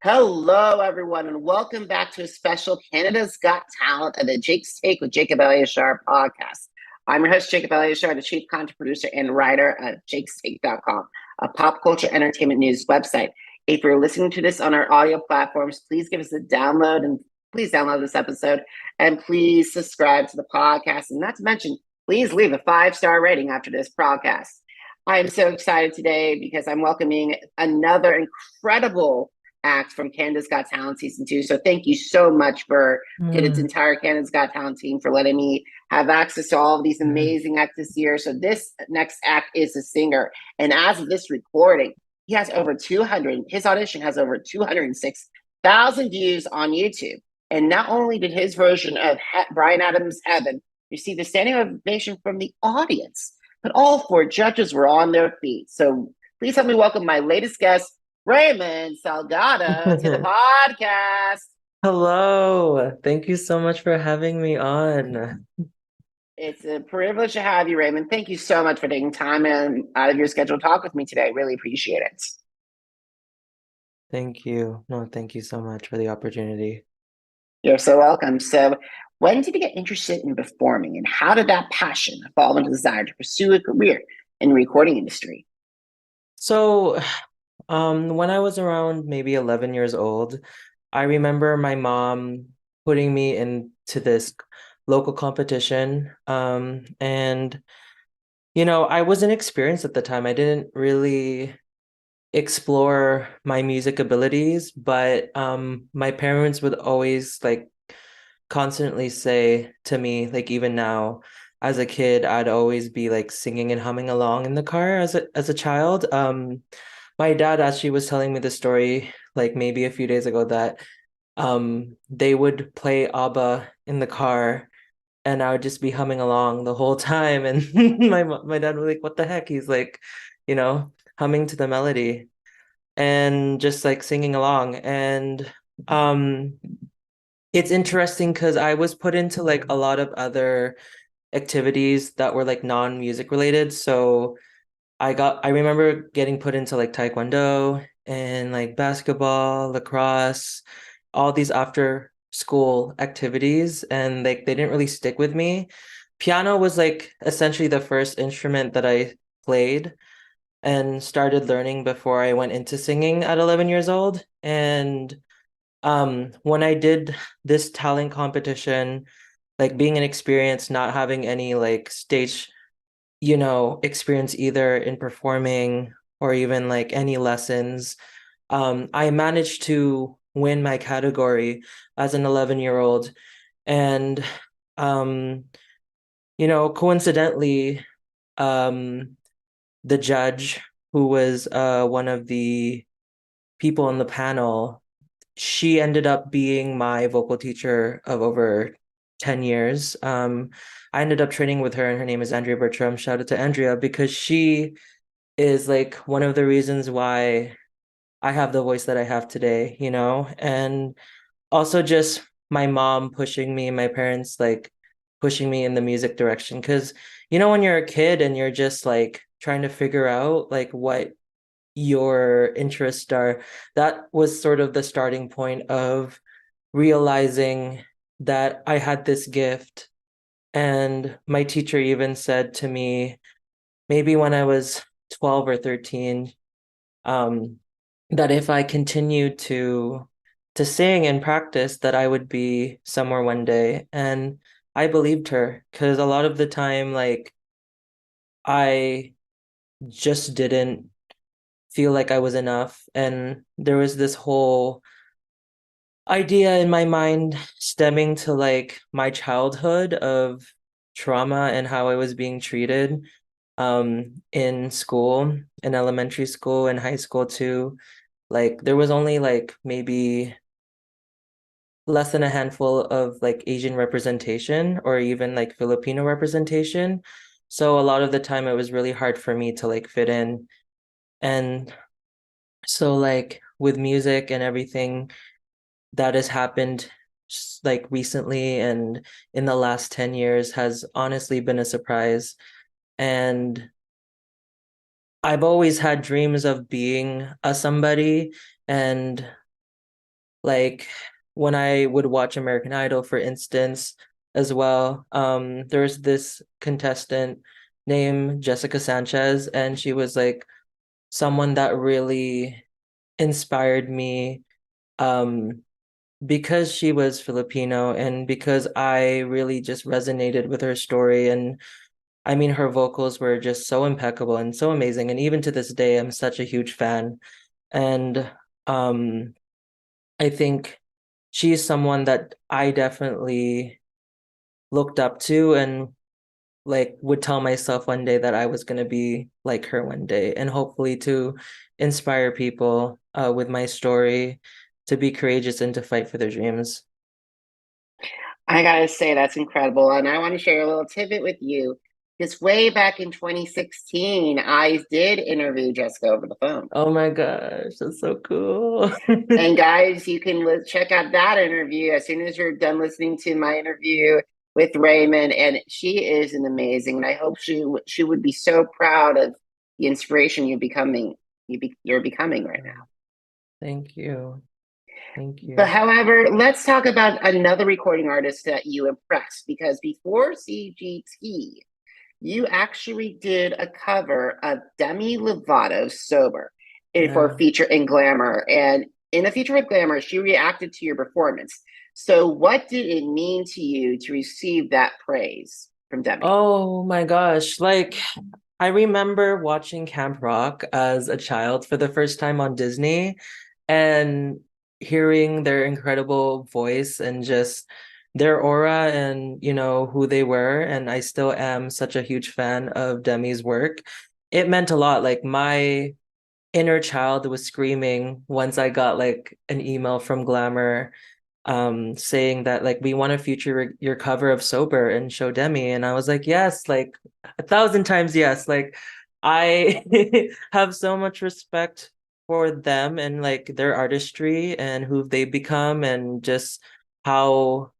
Hello, everyone, and welcome back to a special Canada's Got Talent and the Jake's Take with Jacob Eliashar podcast. I'm your host, Jacob Eliashar, the chief content producer and writer at jakestake.com, a pop culture entertainment news website. If you're listening to this on our audio platforms, please give us a download and please download this episode and please subscribe to the podcast. And not to mention, please leave a 5-star rating after this podcast. I am so excited today because I'm welcoming another incredible act from Canada's Got Talent season 2. So thank you so much to its entire Canada's Got Talent team for letting me have access to all of these amazing acts this year. So this next act is a singer. And as of this recording, he has over 200, his audition has over 206,000 views on YouTube. And not only did his version of Bryan Adams' Heaven receive a standing ovation from the audience, but all 4 judges were on their feet. So please help me welcome my latest guest, Raymond Salgado, to the podcast. Hello. Thank you so much for having me on. It's a privilege to have you, Raymond. Thank you so much for taking time out of your schedule to talk with me today. Really appreciate it. Thank you. No, thank you so much for the opportunity. You're so welcome. So, when did you get interested in performing, and how did that passion evolve into the desire to pursue a career in the recording industry? So, when I was around maybe 11 years old, I remember my mom putting me into this local competition. And I wasn't experienced at the time. I didn't really explore my music abilities, but my parents would always like constantly say to me, like even now as a kid, I'd always be like singing and humming along in the car as a child. My dad actually was telling me the story like maybe a few days ago that they would play ABBA in the car and I would just be humming along the whole time. And my dad was like, what the heck? He's like, humming to the melody and just like singing along. And um it's interesting because I was put into like a lot of other activities that were like non-music related. So I remember getting put into like taekwondo and like basketball, lacrosse, all these after school activities, and like they didn't really stick with me. Piano was like essentially the first instrument that I played and started learning before I went into singing at 11 years old. And when I did this talent competition, like being inexperienced, not having any like stage, experience either in performing or even like any lessons, I managed to win my category as an 11-year-old. And um, coincidentally, um, the judge who was one of the people on the panel, she ended up being my vocal teacher of over 10 years. I ended up training with her, and her name is Andrea Bertram. Shout out to Andrea because she is like one of the reasons why I have the voice that I have today, and also just my mom pushing me, my parents like pushing me in the music direction. Because, when you're a kid and you're just like trying to figure out like what your interests are, that was sort of the starting point of realizing that I had this gift. And my teacher even said to me, maybe when I was 12 or 13, um, that if I continued to sing and practice, that I would be somewhere one day. And I believed her because a lot of the time, like I just didn't feel like I was enough. And there was this whole idea in my mind stemming to like my childhood of trauma and how I was being treated in school, in elementary school and high school too. Like there was only like maybe less than a handful of like Asian representation or even like Filipino representation. So a lot of the time it was really hard for me to like fit in. And so like with music and everything that has happened like recently and in the last 10 years has honestly been a surprise. And I've always had dreams of being a somebody, and like when I would watch American Idol, for instance, as well, there's this contestant named Jessica Sanchez, and she was like someone that really inspired me, um, because she was Filipino and because I really just resonated with her story. And I mean, her vocals were just so impeccable and so amazing. And even to this day, I'm such a huge fan. And um, I think she's someone that I definitely looked up to and like would tell myself one day that I was going to be like her one day, and hopefully to inspire people with my story to be courageous and to fight for their dreams. I gotta say, that's incredible. And I want to share a little tidbit with you. Because way back in 2016, I did interview Jessica over the phone. Oh my gosh, that's so cool. And guys, you can check out that interview as soon as you're done listening to my interview with Raymond. And she is an amazing, and I hope she would be so proud of the inspiration you're becoming right now. Thank you. Thank But you. however, let's talk about another recording artist that you impressed, because before CGT, you actually did a cover of Demi Lovato's "Sober" for a Yeah. feature in Glamour. And in a feature with Glamour, she reacted to your performance. So, what did it mean to you to receive that praise from Demi? Oh my gosh. Like, I remember watching Camp Rock as a child for the first time on Disney and hearing their incredible voice and just their aura and, who they were. And I still am such a huge fan of Demi's work. It meant a lot. Like, my inner child was screaming once I got like an email from Glamour saying that like we want to feature your cover of Sober and show Demi, and I was like, yes, like 1,000 times yes. Like I have so much respect for them and like their artistry and who they've become and just how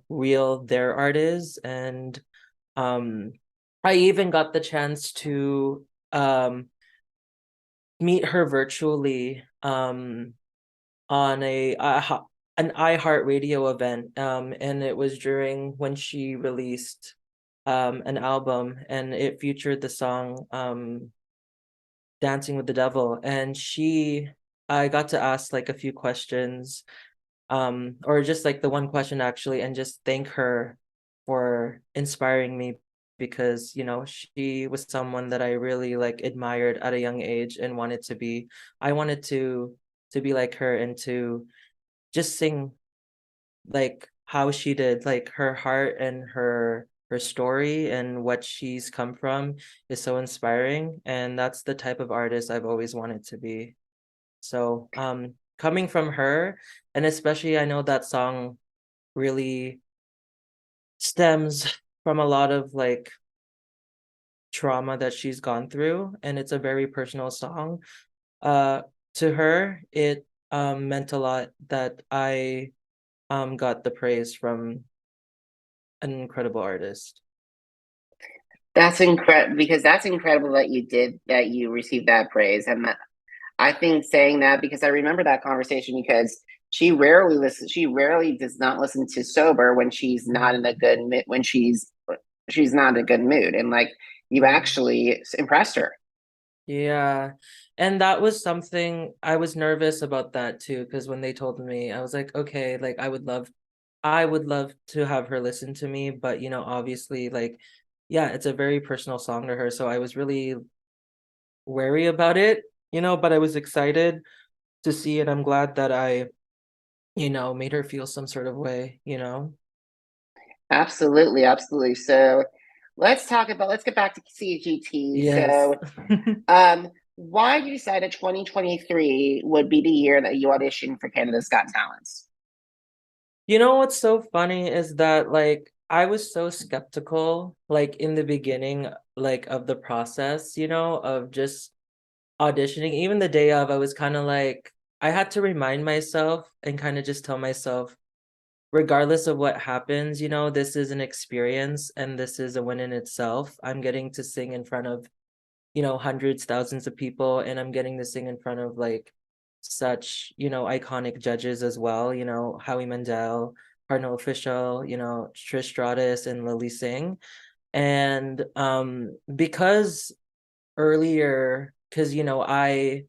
real their art is. And um I even got the chance to meet her virtually on an iHeartRadio event, and it was during when she released an album, and it featured the song Dancing with the Devil. And I got to ask like a few questions, or just like the one question actually, and just thank her for inspiring me, because she was someone that I really like admired at a young age and I wanted to be like her and to just sing like how she did. Like her heart and her story and what she's come from is so inspiring, and that's the type of artist I've always wanted to be. So coming from her, and especially I know that song really stems from a lot of like trauma that she's gone through, and it's a very personal song. uh to her it meant a lot that I got the praise from an incredible artist. That's incredible, because that's incredible that you received that praise. And I think saying that, because I remember that conversation, because she rarely does not listen to Sober when she's not in a good mood, when she's not in a good mood. And like, you Mm. actually impressed her. Yeah. And that was something I was nervous about that too, because when they told me, I was like, okay, like I would love to have her listen to me, but obviously like yeah, it's a very personal song to her, so I was really wary about it, but I was excited to see it. I'm glad that I, made her feel some sort of way. Absolutely, absolutely. So let's get back to CGT. Yes. So why did you decide that 2023 would be the year that you auditioned for Canada's Got Talents? You know what's so funny is that like I was so skeptical like in the beginning like of the process, of just auditioning. Even the day of, I was kind of like I had to remind myself and kind of just tell myself, regardless of what happens, this is an experience and this is a win in itself. I'm getting to sing in front of, hundreds, thousands of people, and I'm getting to sing in front of like such, iconic judges as well, Howie Mandel, Kardinal Offishall, Trish Stratus and Lilly Singh. And because earlier, because I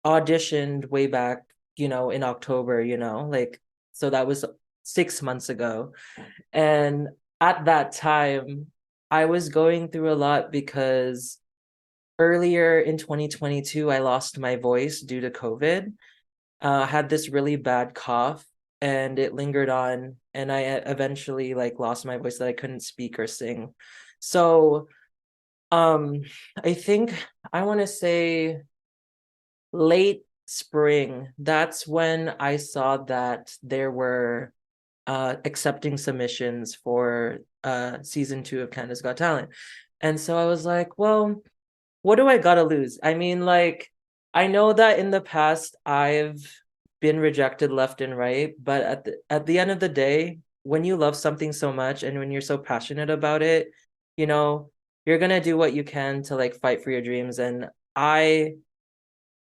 auditioned way back, in October, like, so that was 6 months ago. And at that time, I was going through a lot because earlier in 2022, I lost my voice due to COVID. I had this really bad cough and it lingered on, and I eventually like lost my voice that I couldn't speak or sing. So, um, I think I want to say late spring, that's when I saw that there were accepting submissions for season 2 of Canada's Got Talent. And so I was like, well, what do I gotta lose? I mean, like, I know that in the past I've been rejected left and right, but at the end of the day, when you love something so much and when you're so passionate about it, you know, you're gonna do what you can to like fight for your dreams. And I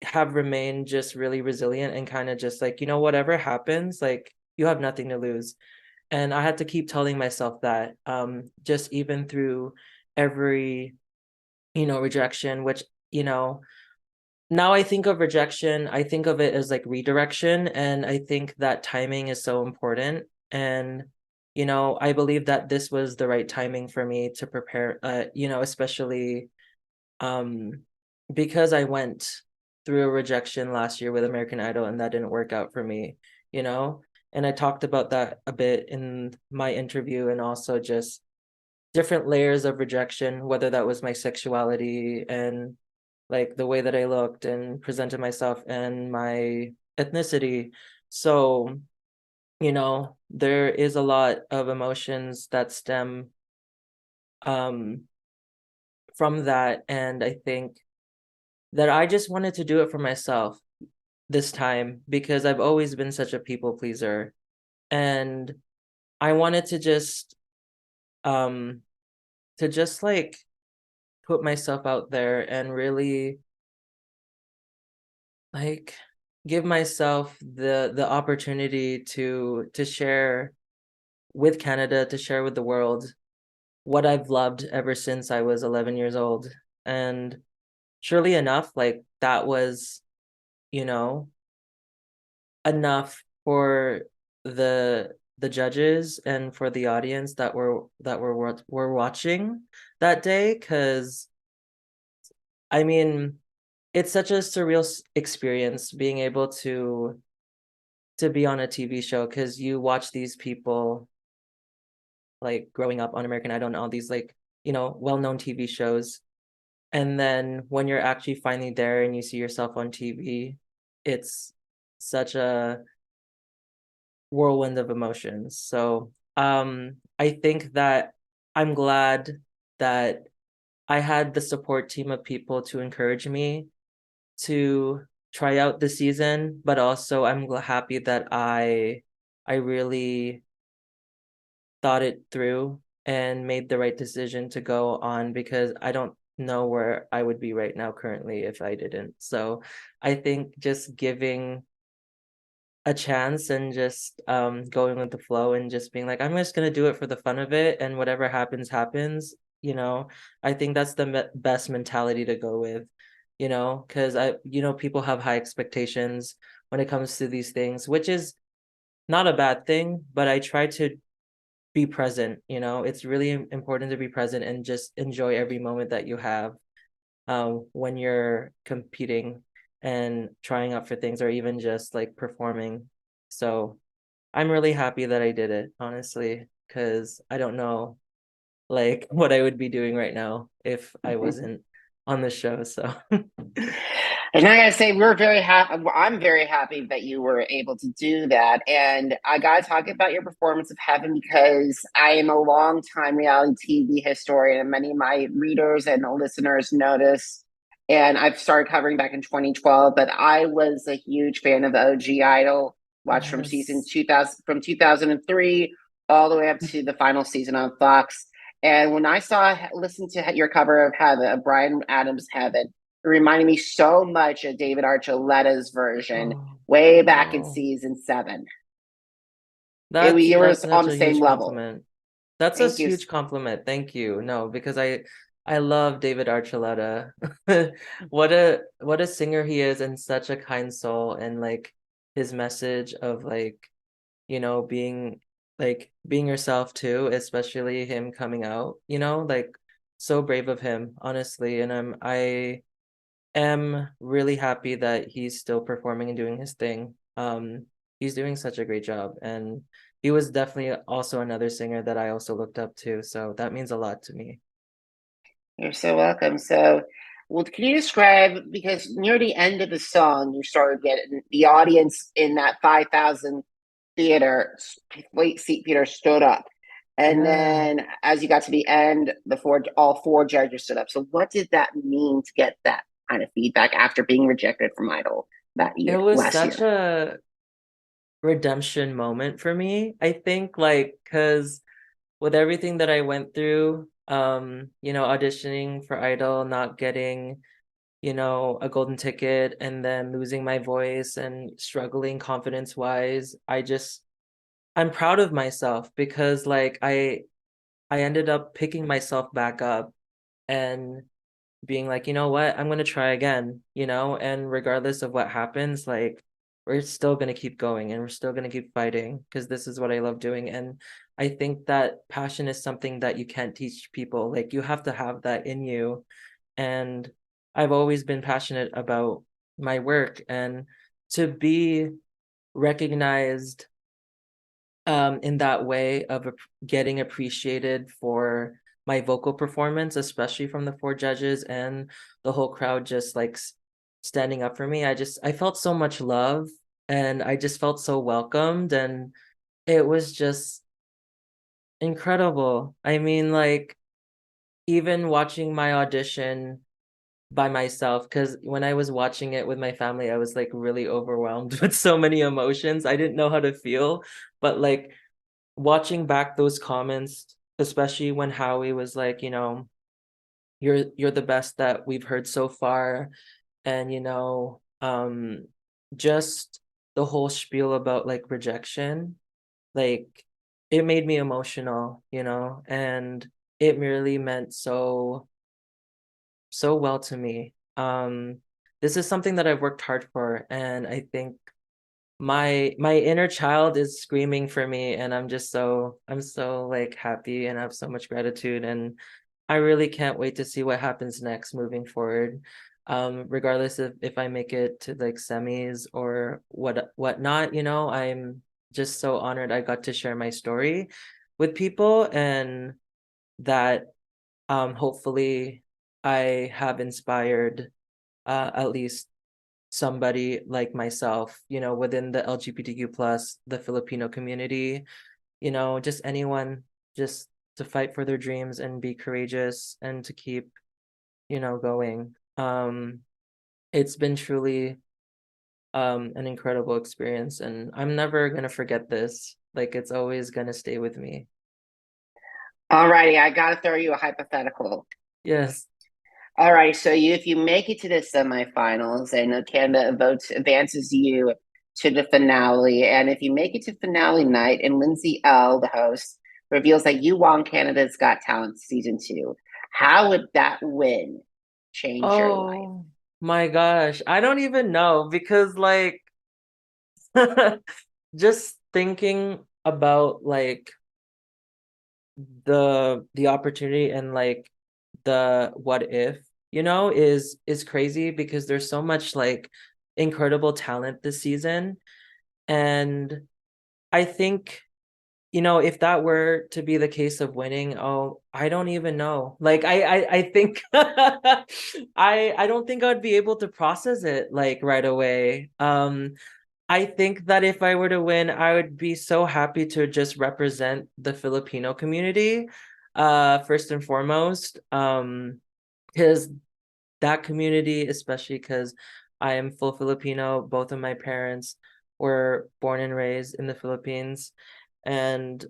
have remained just really resilient and kind of just like, whatever happens, like you have nothing to lose. And I had to keep telling myself that, just even through every, rejection, which, now I think of rejection, I think of it as like redirection. And I think that timing is so important. And, I believe that this was the right timing for me to prepare, especially um, because I went through a rejection last year with American Idol and that didn't work out for me, you know? And I talked about that a bit in my interview, and also just different layers of rejection, whether that was my sexuality and like the way that I looked and presented myself and my ethnicity. So, there is a lot of emotions that stem um from that. And I think that I just wanted to do it for myself this time because I've always been such a people pleaser. And I wanted um to just like put myself out there and really like give myself the opportunity to share with Canada, to share with the world what I've loved ever since I was 11 years old. And surely enough, like that was, you know, enough for the judges and for the audience that were watching that day. Because I mean, it's such a surreal experience being able to be on a TV show, because you watch these people like growing up on American Idol and all these like, well-known TV shows. And then when you're actually finally there and you see yourself on TV, it's such a whirlwind of emotions. So I think that I'm glad that I had the support team of people to encourage me to try out the season, but also I'm happy that I really thought it through and made the right decision to go on, because I don't know where I would be right now currently if I didn't. So I think just giving a chance and just going with the flow and just being like, I'm just gonna do it for the fun of it, and whatever happens happens. I think that's the best mentality to go with, because people have high expectations when it comes to these things, which is not a bad thing, but I try to be present. It's really important to be present and just enjoy every moment that you have when you're competing and trying out for things, or even just like performing. So I'm really happy that I did it, honestly, because I don't know like what I would be doing right now if I wasn't on the show. So And I gotta say, we're very happy. I'm very happy that you were able to do that. And I gotta talk about your performance of Heaven, because I am a long-time reality TV historian, and many of my readers and listeners know this. And I've started covering back in 2012, but I was a huge fan of the OG Idol. Watched from season yes. 2000, from 2003 all the way up to the final season on Fox. And when I listened to your cover of Heaven, of Brian Adams' Heaven, reminded me so much of David Archuleta's version Oh, way back in oh. season 7. You were That's on such the a same huge level. compliment. That's a Thank you. huge compliment. Thank you. No, because I love David Archuleta. What a singer he is, and such a kind soul, and like his message of like, being being yourself too, especially him coming out, like so brave of him, honestly. And I am really happy that he's still performing and doing his thing. He's doing such a great job, and he was definitely also another singer that I also looked up to, so that means a lot to me. You're so welcome. So, well, can you describe, because near the end of the song, you started getting the audience in that 5,000 theater, late seat theater stood up. And Yeah, then as you got to the end, all four judges stood up. So what did that mean to get that kind of feedback after being rejected from Idol that it year, was last such year? a redemption moment for me. I think like because with everything that I went through, auditioning for Idol, not getting, a golden ticket, and then losing my voice and struggling confidence wise, I'm proud of myself because like I ended up picking myself back up and being like, you know what, I'm gonna try again, and regardless of what happens, like we're still gonna keep going and we're still gonna keep fighting because this is what I love doing. And I think that passion is something that you can't teach people. Like you have to have that in you. And I've always been passionate about my work, and to be recognized in that way of getting appreciated for my vocal performance, especially from the four judges and the whole crowd just like standing up for me. I felt so much love, and I just felt so welcomed, and it was just incredible. I mean, like even watching my audition by myself, because when I was watching it with my family, I was like really overwhelmed with so many emotions. I didn't know how to feel, but like watching back those comments, especially when Howie was like, you're the best that we've heard so far, and just the whole spiel about like rejection, like it made me emotional, and it really meant so well to me. This is something that I've worked hard for, and I think my inner child is screaming for me, and I'm so like happy and have so much gratitude, and I really can't wait to see what happens next moving forward. Regardless of if I make it to like semis or whatnot, I'm just so honored I got to share my story with people, and that hopefully I have inspired at least somebody like myself, within the LGBTQ plus, the Filipino community, just anyone, just to fight for their dreams and be courageous and to keep, going. It's been truly an incredible experience, and I'm never gonna forget this. Like it's always gonna stay with me. All righty, I got to throw you a hypothetical. Yes. All right, so if you make it to the semifinals and Canada votes advances you to the finale, and if you make it to finale night and Lindsay Ell, the host, reveals that you won Canada's Got Talent season 2, how would that win change your life? Oh my gosh. I don't even know because like just thinking about like the opportunity and like the what if, is crazy because there's so much like incredible talent this season. And I think, if that were to be the case of winning, oh, I don't even know. Like I think I don't think I'd be able to process it like right away. I think that if I were to win, I would be so happy to just represent the Filipino community, first and foremost. Because that community, especially because I am full Filipino, both of my parents were born and raised in the Philippines, and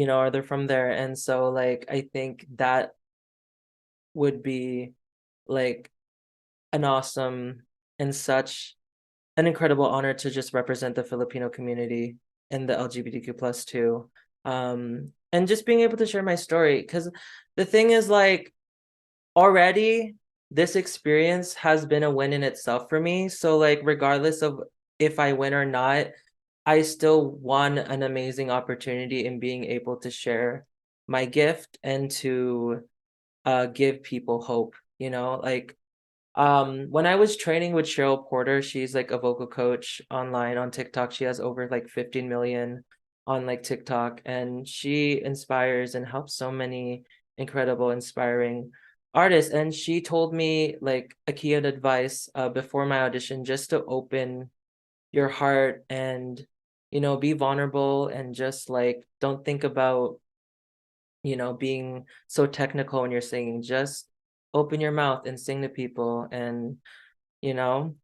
are they from there? And so like I think that would be like an awesome and such an incredible honor to just represent the Filipino community and the LGBTQ plus too. And just being able to share my story, because the thing is, like, already this experience has been a win in itself for me. So like, regardless of if I win or not, I still won an amazing opportunity in being able to share my gift and to give people hope, you know, like when I was training with Cheryl Porter, she's like a vocal coach online on TikTok. She has over like 15 million on like TikTok, and she inspires and helps so many incredible, inspiring artists. And she told me like a key advice before my audition, just to open your heart and, you know, be vulnerable and just like don't think about, you know, being so technical when you're singing. Just open your mouth and sing to people, and you know,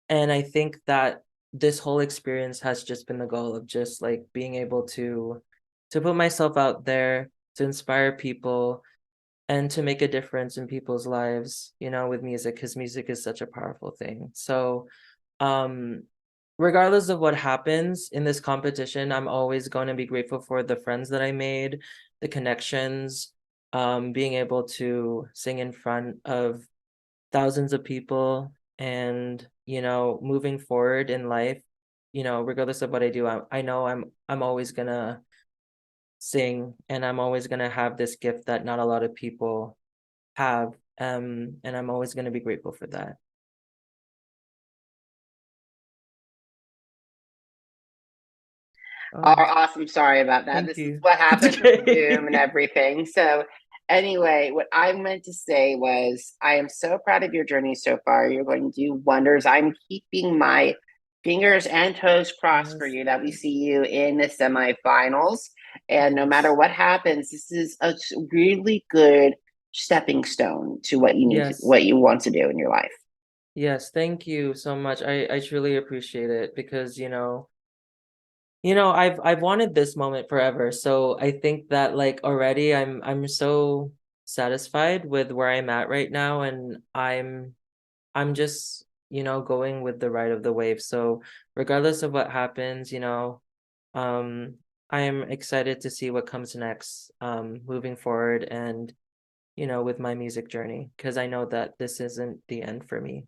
and I think that this whole experience has just been the goal of just like being able to put myself out there, to inspire people, and to make a difference in people's lives, you know, with music, because music is such a powerful thing. So um regardless of what happens in this competition, I'm always going to be grateful for the friends that I made, the connections, being able to sing in front of thousands of people, and, you know, moving forward in life, you know, regardless of what I do, I know I'm always gonna sing, and I'm always gonna have this gift that not a lot of people have, and I'm always gonna be grateful for that. Oh, Oh, awesome. Sorry about that. thank This is you. what It's happens with Zoom and okay. everything. So, anyway, what I meant to say was, I am so proud of your journey so far. You're going to do wonders. I'm keeping my fingers and toes crossed for Yes, you that we see you in the semifinals. And no matter yes, what happens, this is a really good stepping stone to what you need to, yes, what you want to do in your life. yes. Thank you so much. I truly appreciate it, because, you know, I've wanted this moment forever. So I think that like already I'm so satisfied with where I'm at right now, and I'm just, you know, going with the ride of the wave. So regardless of what happens, you know, um I'm excited to see what comes next, moving forward, and, you know, with my music journey, because I know that this isn't the end for me.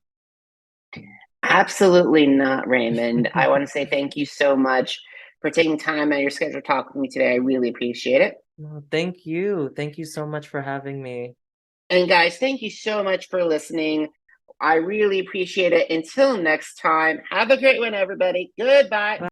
Absolutely not, Raymond. I want to say thank you so much for taking time out of your schedule to talk with me today. I really appreciate it. No, thank you. Thank you so much for having me. And guys, thank you so much for listening. I really appreciate it. Until next time, have a great one, everybody. Goodbye.